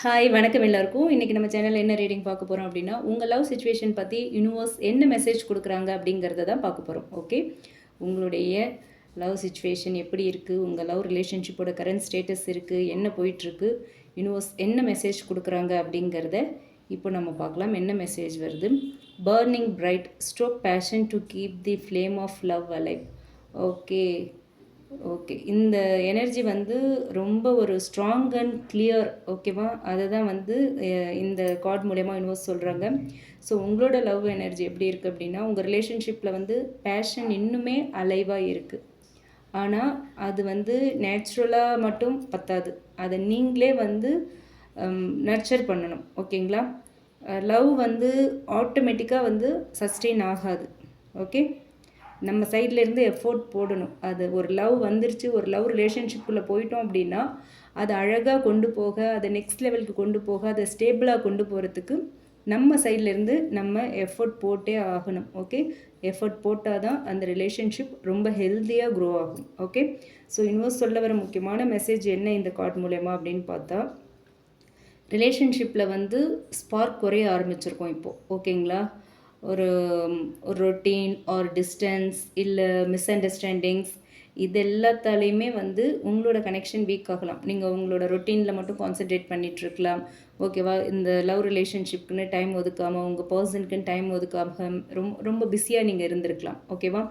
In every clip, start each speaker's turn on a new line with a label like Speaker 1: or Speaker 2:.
Speaker 1: Hi வணக்கம் எல்லாருக்கும். இன்னைக்கு நம்ம சேனல்ல என்ன ரீடிங் பார்க்க போறோம் அப்படின்னா, உங்க லவ் சிச்சுவேஷன் பத்தி யுனிவர்ஸ் என்ன மெசேஜ் குடுக்குறாங்க அப்படிங்கிறத தான் பார்க்க போறோம். ஓகே. உங்களுடைய லவ் சிச்சுவேஷன் எப்படி இருக்கு? உங்க லவ் ரிலேஷன்ஷிப்போட கரண்ட் ஸ்டேட்டஸ் இருக்கு. என்ன போயிட்டுருக்கு? யுனிவர்ஸ் என்ன மெசேஜ் குடுக்குறாங்க அப்படிங்கிறத இப்போ நம்ம பார்க்கலாம். என்ன மெசேஜ் வருது? Burning bright stroke passion to keep the flame of love alive. Okay. Okay. இந்த எனர்ஜி வந்து ரொம்ப ஒரு ஸ்ட்ராங் அண்ட் கிளியர். ஓகேவா? அதை தான் வந்து இந்த கார்ட் மூலயமா யூனிவர்ஸ் சொல்கிறாங்க. ஸோ உங்களோட லவ் எனர்ஜி எப்படி இருக்குது அப்படின்னா, உங்கள் ரிலேஷன்ஷிப்பில் வந்து பேஷன் இன்னுமே அலைவாக இருக்குது. ஆனால் அது வந்து நேச்சுரலாக மட்டும் பத்தாது. அதை நீங்களே வந்து நர்ச்சர் பண்ணணும். ஓகேங்களா? லவ் வந்து ஆட்டோமேட்டிக்காக வந்து சஸ்டெயின் ஆகாது. ஓகே. நம்ம சைட்லேருந்து எஃபோர்ட் போடணும். அது ஒரு லவ் வந்துருச்சு, ஒரு லவ் ரிலேஷன்ஷிப்புக்குள்ளே போயிட்டோம் அப்படின்னா, அதை அழகாக கொண்டு போக, அதை நெக்ஸ்ட் லெவலுக்கு கொண்டு போக, அதை ஸ்டேபிளாக கொண்டு போகிறதுக்கு நம்ம சைட்லேருந்து நம்ம எஃபோர்ட் போட்டே ஆகணும். ஓகே. எஃபோர்ட் போட்டால் தான் அந்த ரிலேஷன்ஷிப் ரொம்ப ஹெல்த்தியாக க்ரோ ஆகும். ஓகே. ஸோ யூனிவர்ஸ் சொல்ல வர முக்கியமான மெசேஜ் என்ன இந்த கார்ட் மூலயமா அப்படின்னு பார்த்தா, ரிலேஷன்ஷிப்பில் வந்து ஸ்பார்க் குறைய ஆரம்பிச்சிருக்கோம் இப்போது. ஓகேங்களா? ஒரு ஒரு ரொட்டீன் ஆர் டிஸ்டன்ஸ் இல்லை மிஸ் அண்டர்ஸ்டாண்டிங்ஸ் இது எல்லாத்தாலேயுமே வந்து உங்களோட கனெக்ஷன் வீக் ஆகலாம். நீங்கள் உங்களோட ரொட்டீனில் மட்டும் கான்சென்ட்ரேட் பண்ணிகிட்ருக்கலாம். ஓகேவா? இந்த லவ் ரிலேஷன்ஷிப்க்குன்னு டைம் ஒதுக்காமல், உங்கள் பர்சனுக்குன்னு டைம் ஒதுக்காமல் ரொம்ப ரொம்ப பிஸியாக நீங்கள் இருந்திருக்கலாம். ஓகேவா?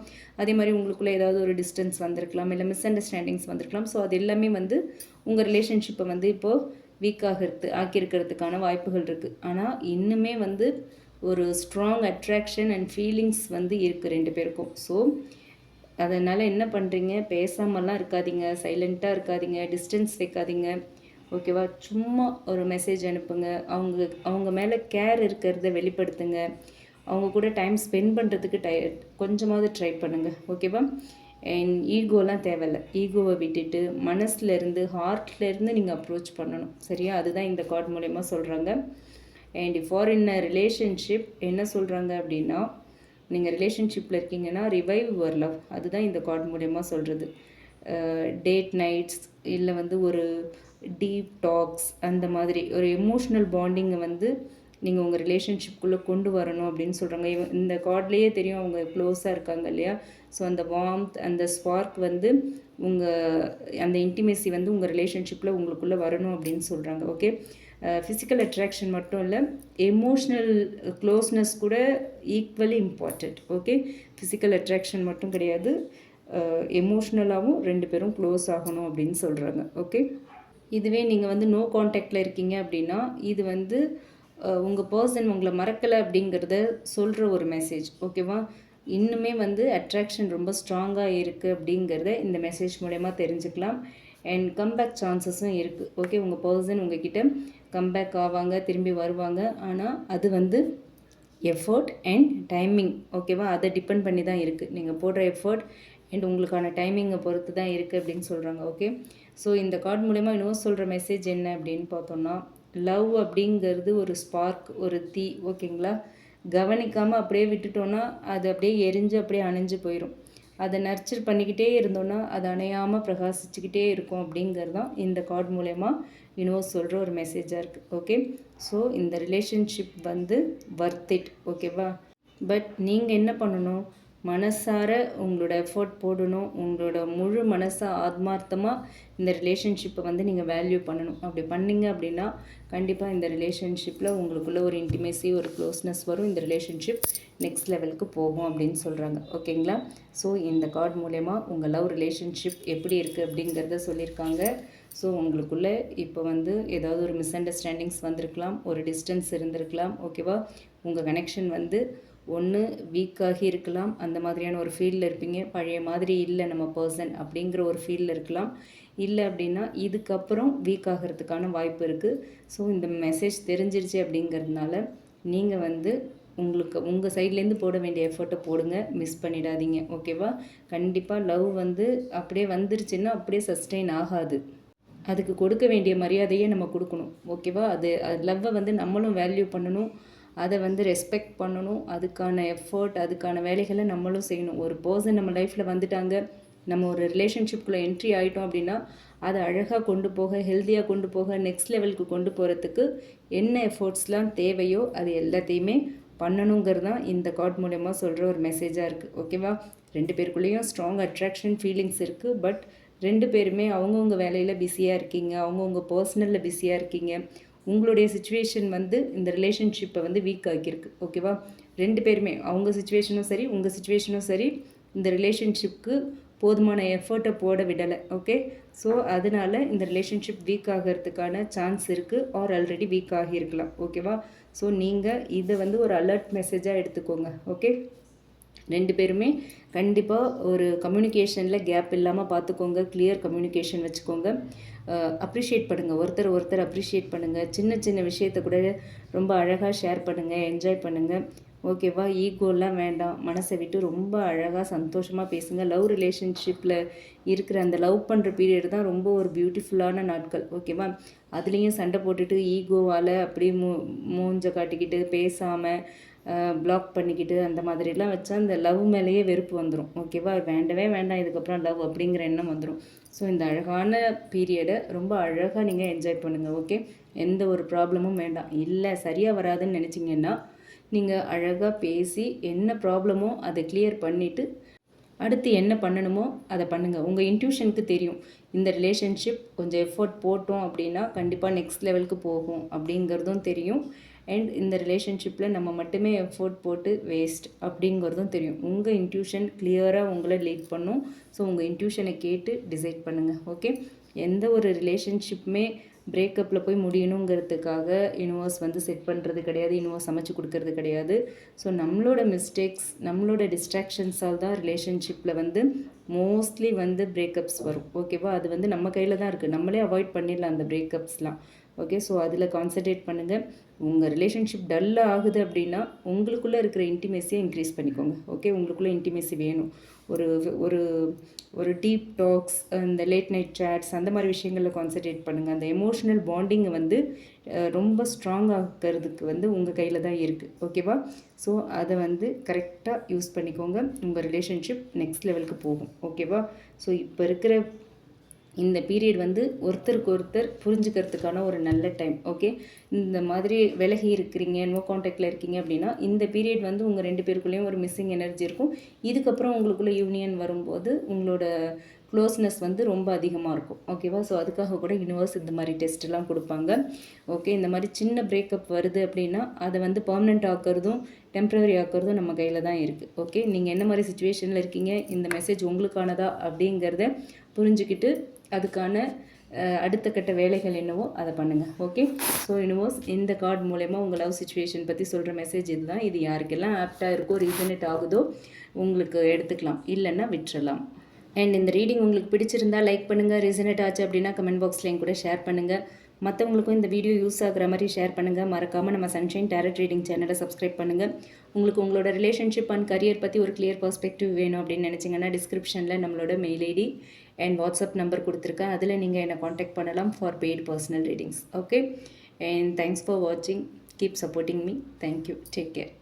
Speaker 1: அதே மாதிரி உங்களுக்குள்ளே ஏதாவது ஒரு டிஸ்டன்ஸ் வந்திருக்கலாம், இல்லை மிஸ் அண்டர்ஸ்டாண்டிங்ஸ் வந்திருக்கலாம். ஸோ அது எல்லாமே வந்து உங்கள் ரிலேஷன்ஷிப்பை வந்து இப்போது வீக் ஆக்கியிருக்கிறதுக்கான வாய்ப்புகள் இருக்குது. ஆனால் இன்னுமே வந்து ஒரு ஸ்ட்ராங் அட்ராக்ஷன் அண்ட் ஃபீலிங்ஸ் வந்து இருக்குது ரெண்டு பேருக்கும். ஸோ அதனால் என்ன பண்ணுறீங்க, பேசாமலாம் இருக்காதீங்க, சைலண்ட்டாக இருக்காதீங்க, டிஸ்டன்ஸ் வைக்காதீங்க. ஓகேவா? சும்மா ஒரு மெசேஜ் அனுப்புங்க. அவங்க மேலே கேர் இருக்கிறத வெளிப்படுத்துங்க. அவங்க கூட டைம் ஸ்பெண்ட் பண்ணுறதுக்கு கொஞ்சமாவது ட்ரை பண்ணுங்கள். ஓகேவா? அண்ட் ஈகோலாம் தேவையில்லை. ஈகோவை விட்டுட்டு மனசுலேருந்து ஹார்ட்லேருந்து நீங்கள் அப்ரோச் பண்ணணும். சரியா? அதுதான் இந்த கார்ட் மூலயமா சொல்கிறாங்க. And for in a relationship என்ன சொல்கிறாங்க அப்படின்னா, நீங்கள் ரிலேஷன்ஷிப்பில் இருக்கீங்கன்னா ரிவைவ் யுவர் லவ். அதுதான் இந்த கார்ட் மூலயமா சொல்கிறது. டேட் நைட்ஸ் இல்லை வந்து ஒரு டீப் டாக்ஸ், அந்த மாதிரி ஒரு எமோஷ்னல் பாண்டிங்கை வந்து நீங்கள் உங்கள் ரிலேஷன்ஷிப்குள்ளே கொண்டு வரணும் அப்படின்னு சொல்கிறாங்க. இந்த கார்ட்லேயே தெரியும் அவங்க க்ளோஸாக இருக்காங்க இல்லையா? ஸோ அந்த வார்ம்த், அந்த ஸ்பார்க் வந்து அந்த இன்டிமேசி வந்து உங்கள் ரிலேஷன்ஷிப்பில் உங்களுக்குள்ளே வரணும் அப்படின்னு சொல்கிறாங்க. ஓகே. ஃபிசிக்கல் அட்ராக்ஷன் மட்டும் இல்லை, எமோஷ்னல் க்ளோஸ்னஸ் கூட equally important. Okay. Physical attraction மட்டும் கிடையாது, எமோஷ்னலாகவும் ரெண்டு பேரும் க்ளோஸ் ஆகணும் அப்படின்னு சொல்கிறாங்க. ஓகே. இதுவே நீங்கள் வந்து நோ கான்டாக்டில் இருக்கீங்க அப்படின்னா, இது வந்து உங்கள் பர்சன் உங்களை மறக்கலை அப்படிங்கிறத சொல்கிற ஒரு மெசேஜ். ஓகேவா? இன்னுமே வந்து அட்ராக்ஷன் ரொம்ப ஸ்ட்ராங்காக இருக்குது அப்படிங்கிறத இந்த மெசேஜ் மூலயமா தெரிஞ்சுக்கலாம். அண்ட் கம்பேக் சான்சஸும் இருக்குது. ஓகே. உங்கள் பர்சன் உங்ககிட்ட கம்பேக் ஆவாங்க, திரும்பி வருவாங்க. ஆனால் அது வந்து எஃபர்ட் அண்ட் டைமிங். ஓகேவா? அதை டிபெண்ட் பண்ணி தான் இருக்குது. நீங்கள் போடுற எஃபர்ட் அண்ட் உங்களுக்கான டைமிங்கை பொறுத்து தான் இருக்குது அப்படின்னு சொல்கிறாங்க. ஓகே. ஸோ இந்த கார்டு மூலமா இன்னும் சொல்கிற மெசேஜ் என்ன அப்படின்னு பார்த்தோம்னா, லவ் அப்படிங்கிறது ஒரு ஸ்பார்க், ஒரு தீ. ஓகேங்களா? கவனிக்காமல் அப்படியே விட்டுட்டோன்னா அது அப்படியே எரிஞ்சு அப்படியே அணைஞ்சு போயிடும். அதை நர்ச்சர் பண்ணிக்கிட்டே இருந்தோன்னா அது அணையாமல் பிரகாசிச்சுக்கிட்டே இருக்கும் அப்படிங்கிறது தான் இந்த கார்டு மூலயமா யூனிவர்ஸ் சொல்கிற ஒரு மெசேஜாக இருக்குது. ஓகே. ஸோ இந்த ரிலேஷன்ஷிப் வந்து வர்த் இட். ஓகேவா? பட் நீங்கள் என்ன பண்ணணும், மனசார உங்களோட எஃபோர்ட் போடணும். உங்களோட முழு மனசாக ஆத்மார்த்தமாக இந்த ரிலேஷன்ஷிப்பை வந்து நீங்கள் வேல்யூ பண்ணணும். அப்படி பண்ணிங்க அப்படின்னா கண்டிப்பாக இந்த ரிலேஷன்ஷிப்பில் உங்களுக்குள்ள ஒரு இன்டிமேசி, ஒரு க்ளோஸ்னஸ் வரும். இந்த ரிலேஷன்ஷிப் நெக்ஸ்ட் லெவலுக்கு போகும் அப்படின்னு சொல்கிறாங்க. ஓகேங்களா? ஸோ இந்த கார்டு மூலயமா உங்கள் லவ் ரிலேஷன்ஷிப் எப்படி இருக்குது அப்படிங்கிறத சொல்லியிருக்காங்க. ஸோ உங்களுக்குள்ளே இப்போ வந்து ஏதாவது ஒரு மிஸ் அண்டர்ஸ்டாண்டிங்ஸ் வந்திருக்கலாம், ஒரு டிஸ்டன்ஸ் இருந்திருக்கலாம். ஓகேவா? உங்கள் கனெக்ஷன் வந்து ஒன்று வீக்காகி இருக்கலாம், அந்த மாதிரியான ஒரு ஃபீல்டில் இருப்பீங்க. பழைய மாதிரி இல்லை நம்ம பர்சன் அப்படிங்கிற ஒரு ஃபீல்டில் இருக்கலாம். இல்லை அப்படின்னா இதுக்கப்புறம் வீக் ஆகிறதுக்கான வாய்ப்பு இருக்குது. ஸோ இந்த மெசேஜ் தெரிஞ்சிருச்சு அப்படிங்கிறதுனால நீங்கள் வந்து உங்கள் சைட்லேருந்து போட வேண்டிய எஃபர்ட்டை போடுங்க, மிஸ் பண்ணிடாதீங்க. ஓகேவா? கண்டிப்பாக லவ் வந்து அப்படியே வந்துருச்சுன்னா அப்படியே சஸ்டெயின் ஆகாது. அதுக்கு கொடுக்க வேண்டிய மரியாதையை நம்ம கொடுக்கணும். ஓகேவா? அது லவ்வை வந்து நம்மளும் வேல்யூ பண்ணணும், அதை வந்து ரெஸ்பெக்ட் பண்ணணும். அதுக்கான எஃபர்ட், அதுக்கான வேலைகளை நம்மளும் செய்யணும். ஒரு பர்சன் நம்ம லைஃப்பில் வந்துட்டாங்க, நம்ம ஒரு ரிலேஷன்ஷிப்குள்ளே என்ட்ரி ஆகிட்டோம் அப்படின்னா அதை அழகாக கொண்டு போக, ஹெல்த்தியாக கொண்டு போக, நெக்ஸ்ட் லெவலுக்கு கொண்டு போகிறதுக்கு என்ன எஃபோர்ட்ஸ்லாம் தேவையோ அது எல்லாத்தையுமே பண்ணணுங்கிறது தான் இந்த கார்ட் மூலயமா சொல்கிற ஒரு மெசேஜாக இருக்குது. ஓகேவா? 2 பேருக்குள்ளேயும் ஸ்ட்ராங் அட்ராக்ஷன் ஃபீலிங்ஸ் இருக்குது. பட் 2 பேருமே அவங்கவுங்க வேலையில் பிஸியாக இருக்கீங்க, அவங்கவுங்க பர்சனலில் பிஸியாக இருக்கீங்க. உங்களுடைய சுச்சுவேஷன் வந்து இந்த ரிலேஷன்ஷிப்பை வந்து வீக் ஆக்கியிருக்கு. ஓகேவா? 2 பேருமே அவங்க சுச்சுவேஷனும் சரி, உங்கள் சுச்சுவேஷனும் சரி, இந்த ரிலேஷன்ஷிப்க்கு போதுமான எஃபர்ட்டை போட விடலை. ஓகே, ஸோ அதனால் இந்த ரிலேஷன்ஷிப் வீக் ஆகிறதுக்கான சான்ஸ் இருக்குது, ஆர் ஆல்ரெடி வீக் ஆகியிருக்கலாம். ஓகேவா? ஸோ நீங்கள் இதை வந்து ஒரு அலர்ட் மெசேஜாக எடுத்துக்கோங்க. ஓகே, 2 பேருமே கண்டிப்பாக ஒரு கம்யூனிகேஷனில் கேப் இல்லாமல் பார்த்துக்கோங்க. கிளியர் கம்யூனிகேஷன் வச்சுக்கோங்க. அப்ரிஷியேட் பண்ணுங்கள், ஒருத்தர் அப்ரிஷியேட் பண்ணுங்கள். சின்ன சின்ன விஷயத்தை கூட ரொம்ப அழகாக ஷேர் பண்ணுங்கள், என்ஜாய் பண்ணுங்கள். ஓகேவா? ஈகோலாம் வேண்டாம். மனசை விட்டு ரொம்ப அழகாக சந்தோஷமாக பேசுங்க. லவ் ரிலேஷன்ஷிப்பில் இருக்கிற அந்த லவ் பண்ணுற பீரியட் தான் ரொம்ப ஒரு பியூட்டிஃபுல்லான நாட்கள். ஓகேவா? அதுலேயும் சண்டை போட்டுட்டு ஈகோவால் அப்படியே மூஞ்ச காட்டிக்கிட்டு பேசாமல் பிளாக் பண்ணிக்கிட்டு அந்த மாதிரிலாம் வச்சா அந்த லவ் மேலேயே வெறுப்பு வந்துடும். ஓகேவா? வேண்டவே வேண்டாம் இதுக்கப்புறம் லவ் அப்படிங்கிற எண்ணம் வந்துடும். ஸோ இந்த அழகான பீரியடை ரொம்ப அழகாக நீங்கள் என்ஜாய் பண்ணுங்கள். ஓகே, எந்த ஒரு ப்ராப்ளமும் வேண்டாம். இல்லை சரியாக வராதுன்னு நினச்சிங்கன்னா நீங்கள் அழகாக பேசி என்ன ப்ராப்ளமோ அதை கிளியர் பண்ணிவிட்டு அடுத்து என்ன பண்ணணுமோ அதை பண்ணுங்கள். உங்கள் இன்ட்யூஷனுக்கு தெரியும் இந்த ரிலேஷன்ஷிப் கொஞ்சம் எஃபோர்ட் போட்டோம் அப்படின்னா கண்டிப்பாக நெக்ஸ்ட் லெவலுக்கு போகும் அப்படிங்கிறதும் தெரியும். அண்ட் இந்த ரிலேஷன்ஷிப்பில் நம்ம மட்டுமே எஃபோர்ட் போட்டு வேஸ்ட் அப்படிங்கிறதும் தெரியும். உங்கள் இன்ட்யூஷன் கிளியராக உங்களை லீட் பண்ணும். ஸோ உங்கள் இன்ட்யூஷனை கேட்டு டிசைட் பண்ணுங்கள். ஓகே, எந்த ஒரு ரிலேஷன்ஷிப்புமே பிரேக்கப்பில் போய் முடியணுங்கிறதுக்காக யூனிவர்ஸ் வந்து செட் பண்ணுறது கிடையாது, யூனிவர்ஸ் அமைச்சு கொடுக்கறது கிடையாது. ஸோ நம்மளோட மிஸ்டேக்ஸ், நம்மளோட டிஸ்ட்ராக்ஷன்ஸால் தான் ரிலேஷன்ஷிப்பில் வந்து மோஸ்ட்லி வந்து பிரேக்கப்ஸ் வரும். ஓகேவா? அது வந்து நம்ம கையில் தான் இருக்குது. நம்மளே அவாய்ட் பண்ணிடலாம் அந்த பிரேக்கப்ஸ்லாம். ஓகே, ஸோ அதில் கான்சன்ட்ரேட் பண்ணுங்கள். உங்கள் ரிலேஷன்ஷிப் டல்லாக ஆகுது அப்படின்னா உங்களுக்குள்ளே இருக்கிற இன்டிமேசியை இன்க்ரீஸ் பண்ணிக்கோங்க. ஓகே, உங்களுக்குள்ளே இன்டிமேசி வேணும். ஒரு ஒரு ஒரு டீப் டாக்ஸ், இந்த லேட் நைட் சேட்ஸ், அந்த மாதிரி விஷயங்களில் கான்சன்ட்ரேட் பண்ணுங்கள். அந்த எமோஷ்னல் பாண்டிங்கை வந்து ரொம்ப ஸ்ட்ராங் ஆகிறதுக்கு வந்து உங்கள் கையில் தான் இருக்குது. ஓகேவா? ஸோ அதை வந்து கரெக்டாக யூஸ் பண்ணிக்கோங்க. உங்கள் ரிலேஷன்ஷிப் நெக்ஸ்ட் லெவலுக்கு போகும். ஓகேவா? ஸோ இப்போ இருக்கிற இந்த பீரியட் வந்து ஒருத்தருக்கு ஒருத்தர் புரிஞ்சுக்கிறதுக்கான ஒரு நல்ல டைம். ஓகே, இந்த மாதிரி விலகி இருக்கிறீங்க, நோ கான்டாக்டில் இருக்கீங்க அப்படின்னா இந்த பீரியட் வந்து உங்கள் 2 பேருக்குள்ளேயும் ஒரு மிஸ்ஸிங் எனர்ஜி இருக்கும். இதுக்கப்புறம் உங்களுக்குள்ளே யூனியன் வரும்போது உங்களோட க்ளோஸ்னஸ் வந்து ரொம்ப அதிகமாக இருக்கும். ஓகேவா? ஸோ அதுக்காக கூட யூனிவர்ஸ் இந்த மாதிரி டெஸ்ட்லாம் கொடுப்பாங்க. ஓகே, இந்த மாதிரி சின்ன பிரேக்கப் வருது அப்படின்னா அதை வந்து பர்மனெண்ட் ஆக்கிறதும் டெம்ப்ரவரி ஆக்கிறதும் நம்ம கையில் தான் இருக்குது. ஓகே, நீங்கள் என்ன மாதிரி சுச்சுவேஷனில் இருக்கீங்க, இந்த மெசேஜ் உங்களுக்கானதா அப்படிங்கிறத புரிஞ்சுக்கிட்டு அதுக்கான அடுத்த கட்ட வேலைகள் என்னவோ அதை பண்ணுங்கள். ஓகே, ஸோ யூனிவர்ஸ் இந்த கார்டு மூலயமா உங்கள் லவ் சுச்சுவேஷன் பற்றி சொல்கிற மெசேஜ் இதுதான். இது யாருக்கெல்லாம் ஆப்டாக இருக்கோ, ரீசனேட் ஆகுதோ உங்களுக்கு எடுத்துக்கலாம், இல்லைன்னா விட்டுறலாம். அண்ட் இந்த ரீடிங் உங்களுக்கு பிடிச்சிருந்தா லைக் பண்ணுங்கள். ரீசனேட் ஆச்சு அப்படின்னா கமெண்ட் பாக்ஸில் என் கூட ஷேர் பண்ணுங்கள். மற்றவங்களுக்கும் இந்த வீடியோ யூஸ் ஆகிற மாதிரி ஷேர் பண்ணுங்கள். மறக்காமல் நம்ம சன்ஷைன் டேரட் ரீடிங் சேனலை சப்ஸ்கிரைப் பண்ணுங்கள். உங்களுக்கு உங்களோட ரிலேஷன்ஷிப் அண்ட் கரியர் பற்றி ஒரு கிளியர் பர்ஸ்பெக்டிவ் வேணும் அப்படின்னு நினச்சிங்கன்னா டிஸ்கிரிப்ஷனில் நம்மளோட mail ID and WhatsApp number கொடுத்துருக்கேன். அதில் நீங்கள் என்னை காண்டாக்ட் பண்ணலாம் for paid personal readings. Okay, and thanks for வாட்சிங். Keep supporting me. Thank you. Take care.